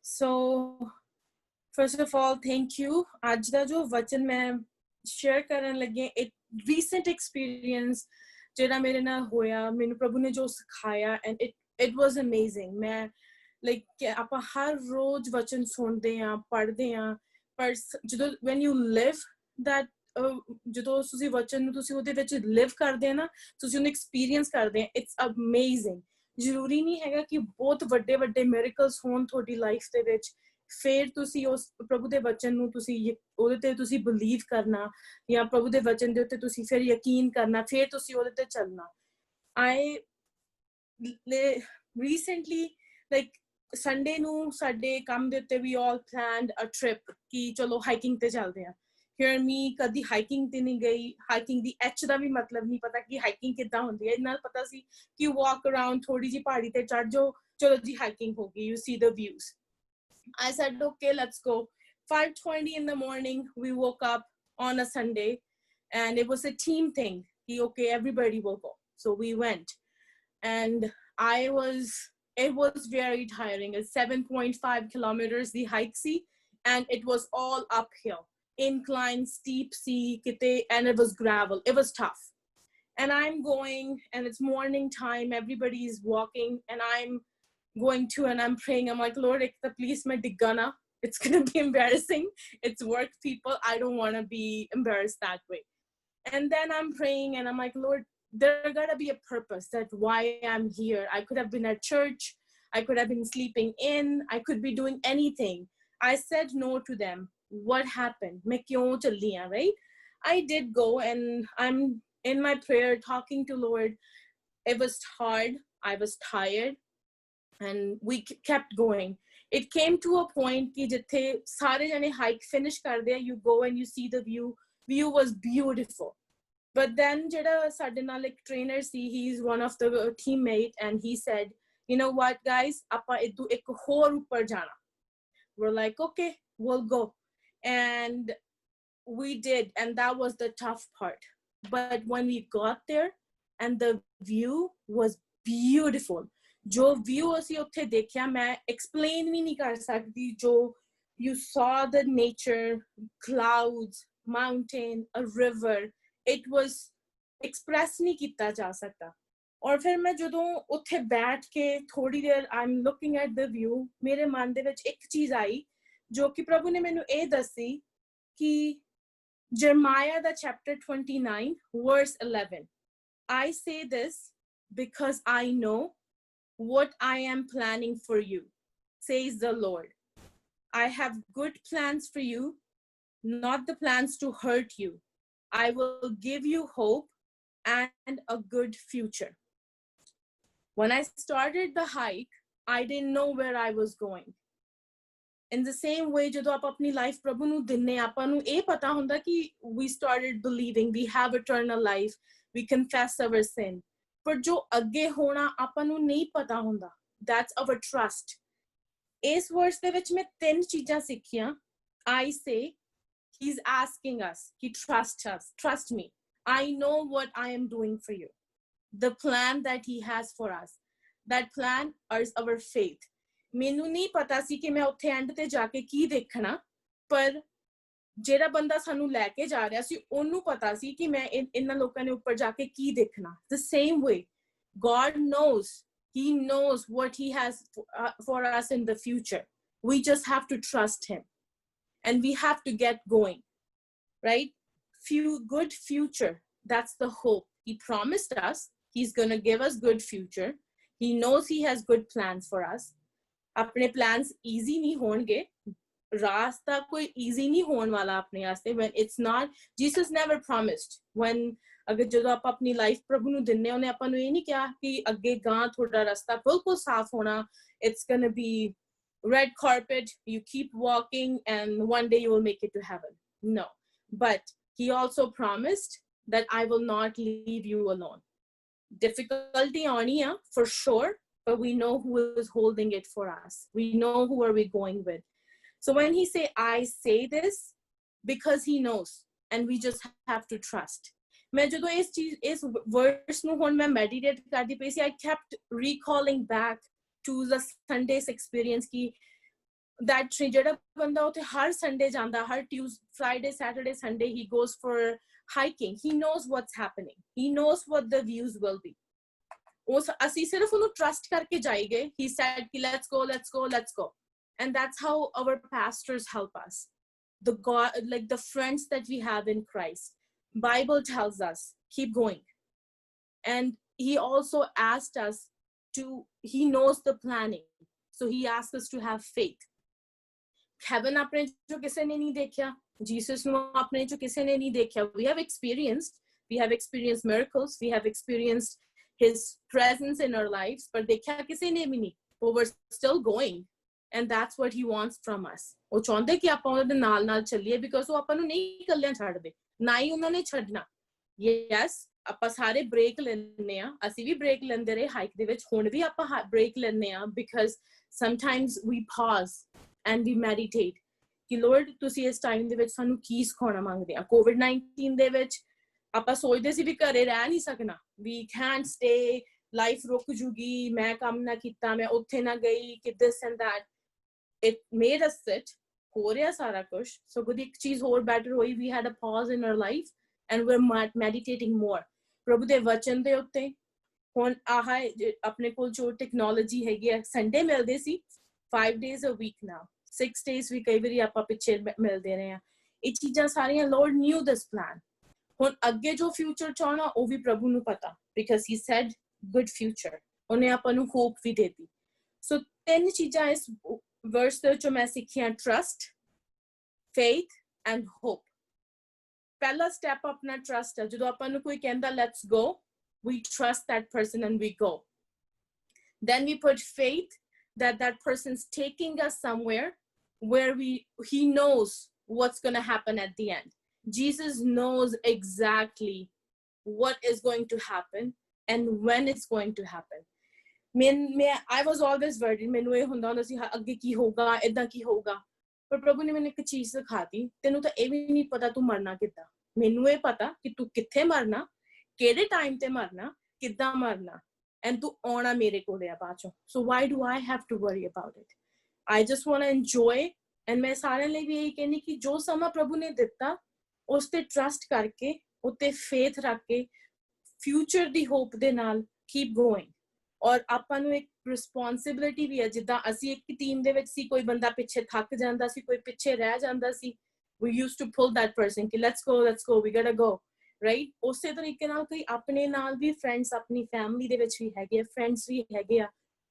So first of all, thank you. आज दा जो वचन मैं share करन लगे एक recent experience जेड़ा मेरे नाल होया मैनू प्रभु ने जो सिखाया and it was amazing. मैं like ਆਪਾਂ हर रोज वचन सुनते हैं पढ़ते हैं पर ਜਦੋਂ when you live that ਜਦੋਂ ਤੁਸੀਂ ਵਚਨ ਨੂੰ ਤੁਸੀਂ ਉਹਦੇ ਵਿੱਚ live ਕਰਦੇ ਨਾ ਤੁਸੀਂ ਉਹਨੂੰ experience ਕਰਦੇ it's amazing. ਜ਼ਰੂਰੀ ਨਹੀਂ ਹੈਗਾ ਕਿ ਬਹੁਤ ਵੱਡੇ ਵੱਡੇ miracles ਹੋਣ ਤੁਹਾਡੀ ਲਾਈਫ ਦੇ ਵਿੱਚ ਫਿਰ ਤੁਸੀਂ ਉਸ ਪ੍ਰਭੂ ਦੇ ਵਚਨ ਨੂੰ ਤੁਸੀਂ ਉਹਦੇ ਤੇ ਤੁਸੀਂ ਬਲੀਵ ਕਰਨਾ ਜਾਂ ਪ੍ਰਭੂ ਦੇ ਵਚਨ ਦੇ ਉੱਤੇ ਤੁਸੀਂ ਫਿਰ ਯਕੀਨ ਕਰਨਾ ਫਿਰ ਤੁਸੀਂ ਉਹਦੇ ਤੇ ਚੱਲਣਾ I recently like Sunday ਨੂੰ ਸਾਡੇ ਕੰਮ ਦੇ ਉੱਤੇ we all planned a trip ਕਿ ਚਲੋ ਹਾਈਕਿੰਗ ਤੇ ਚੱਲਦੇ ਆ ਫਿਰ me ਕਦੀ ਹਾਈਕਿੰਗ ਤੇ ਨਹੀਂ ਗਈ ਹਾਈਕਿੰਗ ਦੀ ਐਚ ਦਾ ਵੀ ਮਤਲਬ ਨਹੀਂ ਪਤਾ ਕਿ ਹਾਈਕਿੰਗ ਕਿੱਦਾਂ ਹੁੰਦੀ ਹੈ ਇਹਨਾਂ ਨੂੰ ਪਤਾ ਸੀ ਕਿ ਵਾਕ ਅਰਾਊਂਡ ਥੋੜੀ ਜਿਹੀ ਪਹਾੜੀ ਤੇ ਚੜ ਜਾਓ ਚਲੋ ਜੀ ਹਾਈਕਿੰਗ ਹੋ ਗਈ you see the views. I said, okay, let's go. 5:20 in the morning, we woke up on a Sunday and it was a team thing. Okay, everybody will go. So we went and it was very tiring. It's 7.5 kilometers, the hike see, and it was all uphill, incline, steep sea, and it was gravel. It was tough. And I'm going and it's morning time. Everybody is walking and I'm going to and I'm praying. I'm like, Lord, the police might be gonna. It's gonna be embarrassing. It's work people. I don't want to be embarrassed that way. And then I'm praying and I'm like, Lord, there gotta be a purpose that why I'm here. I could have been at church. I could have been sleeping in. I could be doing anything. I said no to them. What happened? Main kyon challi haan, right? I did go and I'm in my prayer talking to Lord. It was hard. I was tired. And we kept going. It came to a point ki jithe sare jane hike finish karde you go and you see the view was beautiful. But then jada sade naal ek trainer see, he's one of the teammate and he said, you know what guys, appa idu ek hor upar jana. We're like, okay, we'll go. And we did, and that was the tough part. But when we got there and the view was beautiful. जो view ਅਸੀਂ ਉੱਥੇ ਦੇਖਿਆ ਮੈਂ explain ਵੀ ਨਹੀਂ ਕਰ ਸਕਦੀ ਜੋ you saw the nature, clouds, mountain, a river, it was express ਨਹੀਂ ਕੀਤਾ ਜਾ ਸਕਦਾ ਔਰ ਫਿਰ ਮੈਂ ਜਦੋਂ ਉੱਥੇ ਬੈਠ ਕੇ ਥੋੜੀ ਦੇਰ I'm looking at the view ਮੇਰੇ ਮਨ ਦੇ ਵਿੱਚ ਇੱਕ ਚੀਜ਼ ਆਈ ਜੋ ਕਿ ਪ੍ਰਭੂ ਨੇ ਮੈਨੂੰ ਇਹ ਦੱਸੀ ਕਿ Jeremiah the chapter 29 verse 11 I say this because I know what I am planning for you, says the Lord. I have good plans for you, not the plans to hurt you. I will give you hope and a good future. When I started the hike, I didn't know where I was going. In the same way, ਜਦੋਂ ਆਪਾਂ ਆਪਣੀ life ਪ੍ਰਭੂ ਨੂੰ ਦਿੰਨੇ ਆਪਾਂ ਨੂੰ ਇਹ ਪਤਾ ਹੁੰਦਾ ਕਿ we started believing we have eternal life, we confess our sin. ਪਰ ਜੋ ਅੱਗੇ ਹੋਣਾ ਆਪਾਂ ਨੂੰ ਨਹੀਂ ਪਤਾ ਹੁੰਦਾ that's our trust. ਇਸ ਵਰਸ ਦੇ ਵਿੱਚ ਮੈਂ ਤਿੰਨ ਚੀਜ਼ਾਂ ਸਿੱਖੀਆਂ I say he's asking us ਕਿ trust me. I know what I am doing for you. The plan that he has for us, that plan is our faith. ਮੈਨੂੰ ਨਹੀਂ ਪਤਾ ਸੀ ਕਿ ਮੈਂ ਉੱਥੇ ਐਂਡ ਤੇ ਜਾ ਕੇ ਕੀ ਦੇਖਣਾ ਪਰ ਜਿਹੜਾ ਬੰਦਾ ਸਾਨੂੰ ਲੈ ਕੇ ਜਾ ਰਿਹਾ ਸੀ ਉਹਨੂੰ ਪਤਾ ਸੀ ਕਿ ਮੈਂ ਇਹਨਾਂ ਲੋਕਾਂ ਨੇ ਉੱਪਰ ਜਾ ਕੇ ਕੀ ਦੇਖਣਾ the same way God knows he knows what he has for us in the future. We just have to trust him and we have to get going, right? Good future, that's the hope. He promised us he's going to give us good future. He knows he has good plans for us. Apne plans easy nahi honge. रास्ता कोई easy नहीं होने वाला अपने वास्ते when it's not. Jesus never promised when अगर ਜਦੋਂ ਆਪਾਂ ਆਪਣੀ life ਪ੍ਰਭੂ ਨੂੰ ਦਿੰਨੇ ਉਹਨੇ ਆਪਾਂ ਨੂੰ ਇਹ ਨਹੀਂ ਕਿਹਾ ਕਿ ਅੱਗੇ ਗਾਂ ਤੁਹਾਡਾ ਰਸਤਾ ਬਿਲਕੁਲ ਸਾਫ਼ ਹੋਣਾ it's going to be red carpet, you keep walking and one day you will make it to heaven. No, but he also promised that I will not leave you alone. Difficulty आनी है for sure, but we know who is holding it for us. We know who are we going with. So when he say, I say this because he knows and we just have to trust. मैं ਜਦੋਂ इस verse ਨੂੰ ਹੁਣ ਮੈਂ meditate ਕਰਦੀ ਪਈ ਸੀ I kept recalling back to the Sunday's experience ki that ਜਿਹੜਾ ਬੰਦਾ ਉੱਥੇ ਹਰ ਸੰਡੇ ਜਾਂਦਾ, ਹਰ Friday, Saturday, Sunday he goes for hiking, he knows what's happening, he knows what the views will be. ਉਸ ਅਸੀਂ ਸਿਰਫ ਉਹਨੂੰ trust ਕਰਕੇ ਜਾਈ ਗਏ. He said ਕਿ let's go, let's go, let's go. And that's how our pastors help us. The God, like the friends that we have in Christ. Bible tells us, keep going. And he also asked us to, he knows the planning. So he asked us to have faith. Heaven apne jo kise ne nahi dekhya, Jesus nu apne jo kise ne nahi dekhya. We have experienced miracles, we have experienced his presence in our lives, but dekhya kise ne bhi nahi. But we're still going. And that's what he wants from us. ਉਹ ਚਾਹੁੰਦੇ ਕਿ ਆਪਾਂ ਉਹਨਾਂ ਦੇ ਨਾਲ ਨਾਲ ਚੱਲੀਏ, because ਉਹ ਆਪਾਂ ਨੂੰ ਨਹੀਂ ਇਕੱਲਿਆਂ ਛੱਡਦੇ, ਨਾ ਹੀ ਉਹਨਾਂ ਨੇ ਛੱਡਣਾ. ਯੈਸ, ਆਪਾਂ ਸਾਰੇ ਬ੍ਰੇਕ ਲੈਂਦੇ ਆ, ਅਸੀਂ ਵੀ ਬ੍ਰੇਕ ਲੈਂਦੇ ਰਹੇ ਹਾਈਕ ਦੇ ਵਿੱਚ, ਹੁਣ ਵੀ ਆਪਾਂ ਬ੍ਰੇਕ ਲੈਂਦੇ ਆ, because sometimes we pause and we meditate ਕਿ ਲੋਰਡ ਤੁਸੀਂ ਇਸ ਟਾਈਮ ਦੇ ਵਿੱਚ ਸਾਨੂੰ ਕੀ ਸਿਖਾਉਣਾ ਮੰਗਦੇ ਆ. COVID-19 ਦੇ ਵਿੱਚ ਆਪਾਂ ਸੋਚਦੇ ਸੀ ਵੀ ਘਰੇ ਰਹਿ ਨਹੀਂ ਸਕਣਾ, ਵੀ ਕੈਨਟ ਸਟੇ, ਲਾਈਫ ਰੁਕ ਜੂਗੀ, ਮੈਂ ਕੰਮ ਨਾ ਕੀਤਾ, ਮੈਂ ਉੱਥੇ ਨਾ ਗਈ, ਕਿ this and that. It made us sit, ਹੋ ਰਿਹਾ ਸਾਰਾ ਕੁਛ. So good ਇੱਕ ਚੀਜ਼ ਹੋਰ better ਹੋਈ, we had a pause in our life and we're meditating more. ਪ੍ਰਭੂ ਦੇ ਵਚਨ ਦੇ ਉੱਤੇ. ਹੁਣ ਆਹ ਆਪਣੇ ਕੋਲ ਜੋ ਟੈਕਨੋਲੋਜੀ ਹੈਗੀ ਆ, ਸੰਡੇ ਮਿਲਦੇ ਸੀ 5 days a week now, 6 days ਵੀ ਕਈ ਵਾਰੀ ਆਪਾਂ ਪਿੱਛੇ ਮਿਲਦੇ ਰਹੇ ਆ. ਇਹ ਚੀਜ਼ਾਂ ਸਾਰੀਆਂ Lord knew this plan. ਹੁਣ ਅੱਗੇ ਜੋ ਫਿਊਚਰ ਚਾਹਣਾ ਉਹ ਵੀ ਪ੍ਰਭੂ ਨੂੰ ਪਤਾ, because he said good future. ਉਹਨੇ ਆਪਾਂ ਨੂੰ hope ਵੀ ਦੇਤੀ. So 3 ਚੀਜ਼ਾਂ ਇਸ verse ਦੇ ਵਿੱਚੋਂ ਮੈਂ ਸਿੱਖੀਆਂ, trust, faith and hope. ਪਹਿਲਾ ਸਟੈਪ ਆਪਣਾ trust ਹੈ. ਜਦੋਂ ਆਪਾਂ ਨੂੰ ਕੋਈ ਕਹਿੰਦਾ let's go, we trust that person and we go. Then we put faith that that person's taking us somewhere where he knows what's going to happen at the end. Jesus knows exactly what is going to happen and when it's going to happen. I was always worried, ਮੈਨੂੰ ਇਹ ਹੁੰਦਾ ਸੀ ਅੱਗੇ ਕੀ ਹੋਊਗਾ, ਇਦਾਂ ਕੀ ਹੋਊਗਾ. ਪਰ ਪ੍ਰਭੂ ਨੇ ਮੈਨੂੰ ਇੱਕ ਚੀਜ਼ ਸਿਖਾਤੀ, ਤੈਨੂੰ ਤਾਂ ਇਹ ਵੀ ਨਹੀਂ ਪਤਾ ਤੂੰ ਮਰਨਾ ਕਿੱਦਾਂ. ਮੈਨੂੰ ਇਹ ਪਤਾ ਕਿ ਤੂੰ ਕਿੱਥੇ ਮਰਨਾ, ਕਿਹੜੇ ਟਾਈਮ ਤੇ ਮਰਨਾ, ਕਿੱਦਾਂ ਮਰਨਾ, and ਤੂੰ ਆਉਣਾ ਮੇਰੇ ਕੋਲ ਆ ਬਾਅਦ ਚੋਂ. So why do I have to worry about it? I just want to enjoy. And ਮੈਂ ਸਾਰਿਆਂ ਲਈ ਵੀ ਇਹੀ ਕਹਿੰਦੀ ਕਿ ਜੋ ਸਮਾਂ ਪ੍ਰਭੂ ਨੇ ਦਿੱਤਾ ਉਸ ਤੇ ਟਰਸਟ ਕਰਕੇ, ਉੱਤੇ ਫੇਥ ਰੱਖ ਕੇ, ਫਿਊਚਰ ਦੀ ਹੋਪ ਦੇ ਨਾਲ keep going. ਔਰ ਆਪਾਂ ਨੂੰ ਇੱਕ ਰਿਸਪੌਂਸਿਬਿਲਿਟੀ ਵੀ ਹੈ, ਜਿੱਦਾਂ ਅਸੀਂ ਇੱਕ ਟੀਮ ਦੇ ਵਿੱਚ ਸੀ, ਕੋਈ ਬੰਦਾ ਪਿੱਛੇ ਥੱਕ ਜਾਂਦਾ ਸੀ, ਕੋਈ ਪਿੱਛੇ ਰਹਿ ਜਾਂਦਾ ਸੀ, we used to pull that person ਕਿ let's go, we gotta go, right? ਉਸੇ ਤਰੀਕੇ ਨਾਲ ਕੋਈ ਆਪਣੇ ਨਾਲ ਵੀ ਫਰੈਂਡਸ, ਆਪਣੀ ਫੈਮਿਲੀ ਦੇ ਵਿੱਚ ਵੀ ਹੈਗੇ ਆ, ਫਰੈਂਡਸ ਵੀ ਹੈਗੇ ਆ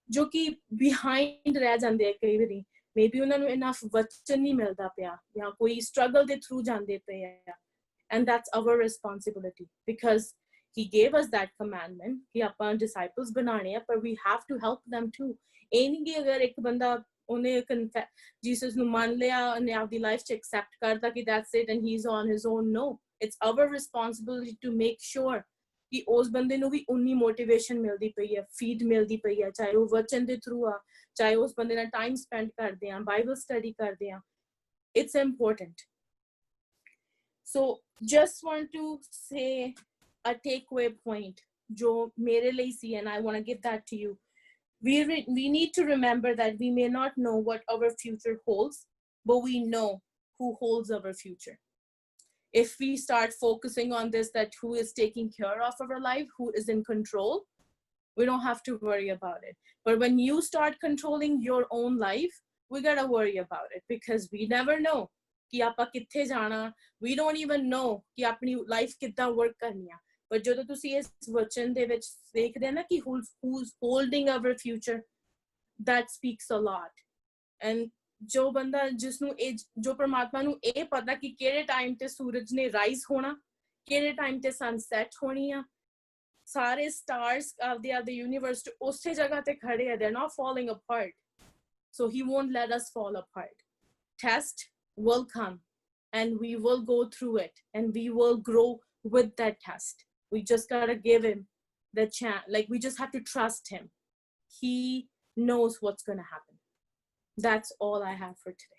ਜੋ ਕਿ ਬਿਹਾਈਂਡ ਰਹਿ ਜਾਂਦੇ ਆ ਕਈ ਵਾਰੀ. ਮੇਬੀ ਉਹਨਾਂ ਨੂੰ ਇਨਫ ਵਚਨ ਨਹੀਂ ਮਿਲਦਾ ਪਿਆ, ਜਾਂ ਕੋਈ ਸਟਰਗਲ ਦੇ ਥਰੂ ਜਾਂਦੇ ਪਏ ਆ. And that's our responsibility, because he gave us that commandment ਕਿ ਆਪਾਂ disciples ਬਣਾਉਣੇ ਆ, but we have to help them too. ਇਹ ਨਹੀਂ ਕਿ ਅਗਰ ਇੱਕ ਬੰਦਾ ਉਹਨੇ Jesus ਨੂੰ ਮੰਨ ਲਿਆ, ਉਹਨੇ ਆਪਦੀ ਲਾਈਫ 'ਚ accept ਕਰਤਾ ਕਿ that's it and he's on his own. No, it's our responsibility to make sure ਕਿ ਉਸ ਬੰਦੇ ਨੂੰ ਵੀ ਉਨੀ motivation ਮਿਲਦੀ ਪਈ ਹੈ, feed ਮਿਲਦੀ ਪਈ ਹੈ, ਚਾਹੇ ਉਹ ਵਚਨ ਦੇ ਥਰੂ ਆ, ਚਾਹੇ ਉਸ ਬੰਦੇ ਨਾਲ time spend ਕਰਦੇ ਆ, Bible study ਕਰਦੇ ਆ. It's important. So just want to say a takeaway point jo mere liye si, and I want to give that to you. We need to remember that we may not know what our future holds, but we know who holds our future. If we start focusing on this, that who is taking care of our life, who is in control, we don't have to worry about it. But when you start controlling your own life, we got to worry about it, because we never know ਕਿ ਆਪਾਂ ਕਿੱਥੇ ਜਾਣਾ. We don't even know ਕਿ ਆਪਣੀ life ਕਿੱਦਾਂ work ਕਰਨੀ ਆ. ਪਰ ਜਦੋਂ ਤੁਸੀਂ ਇਸ ਵਚਨ ਦੇ ਵਿੱਚ ਦੇਖਦੇ ਨਾ ਕਿ who's holding our future, that speaks a lot. And ਜੋ ਬੰਦਾ ਜਿਸਨੂੰ ਇਹ, ਜੋ ਪਰਮਾਤਮਾ ਨੂੰ ਇਹ ਪਤਾ ਕਿ ਕਿਹੜੇ ਟਾਈਮ ਤੇ ਸੂਰਜ ਨੇ ਰਾਈਜ਼ ਹੋਣਾ, ਕਿਹੜੇ ਟਾਈਮ ਤੇ ਸਨਸੈਟ ਹੋਣੀ ਆ, ਸਾਰੇ ਸਟਾਰਸ ਆਪਦੇ ਯੂਨੀਵਰਸ ਚ ਉਸੇ ਜਗ੍ਹਾ ਤੇ ਖੜੇ ਆ, they're not falling apart. So he won't let us fall apart. Test will come and we will go through it and we will grow with that test. We just gotta give him the chance. Like, we just have to trust him. He knows what's gonna happen. That's all I have for today.